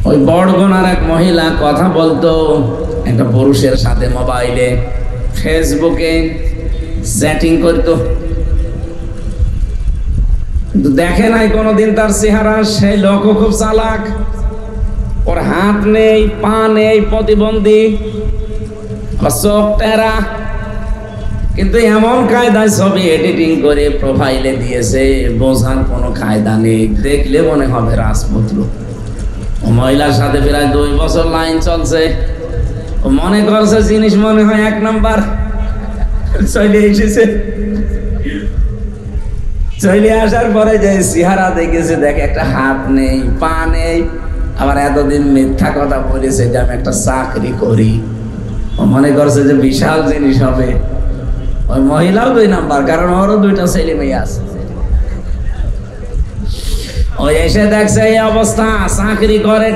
ওই বড়গোনার এক মহিলা কথা বলতো একটা পুরুষের সাথে মোবাইলে, ফেসবুকে চ্যাটিং করতো, কিন্তু দেখে নাই কোনোদিন তার চেহারা। সেই লোকও খুব চালাক, ওর হাত নেই, পা নেই, প্রতিবন্ধী, চোখ টেরা, কিন্তু এমন কায়দায় ছবি এডিটিং করে প্রোফাইলে দিয়েছে, বোঝার কোনো কায়দা নেই, দেখলে মনে হবে রাজপুত্র। ও মহিলার সাথে প্রায় 2 বছর লাইন চলছে। ও মনে করছে জিনিস মনে হয় 1 নাম্বার, চলে এসেছে। চলে আসার পরে যে চেহারা দেখেছে, দেখে একটা হাত নেই, পা নেই, আবার এতদিন মিথ্যা কথা বলেছে যে আমি একটা চাকরি করি। ও মনে করছে যে বিশাল জিনিস হবে। ওই মহিলাও 2 নাম্বার, কারণ ওরও 2টা ছেলে মেয়ে আছে। ওই এসে দেখছে এই অবস্থা, চাকরি করে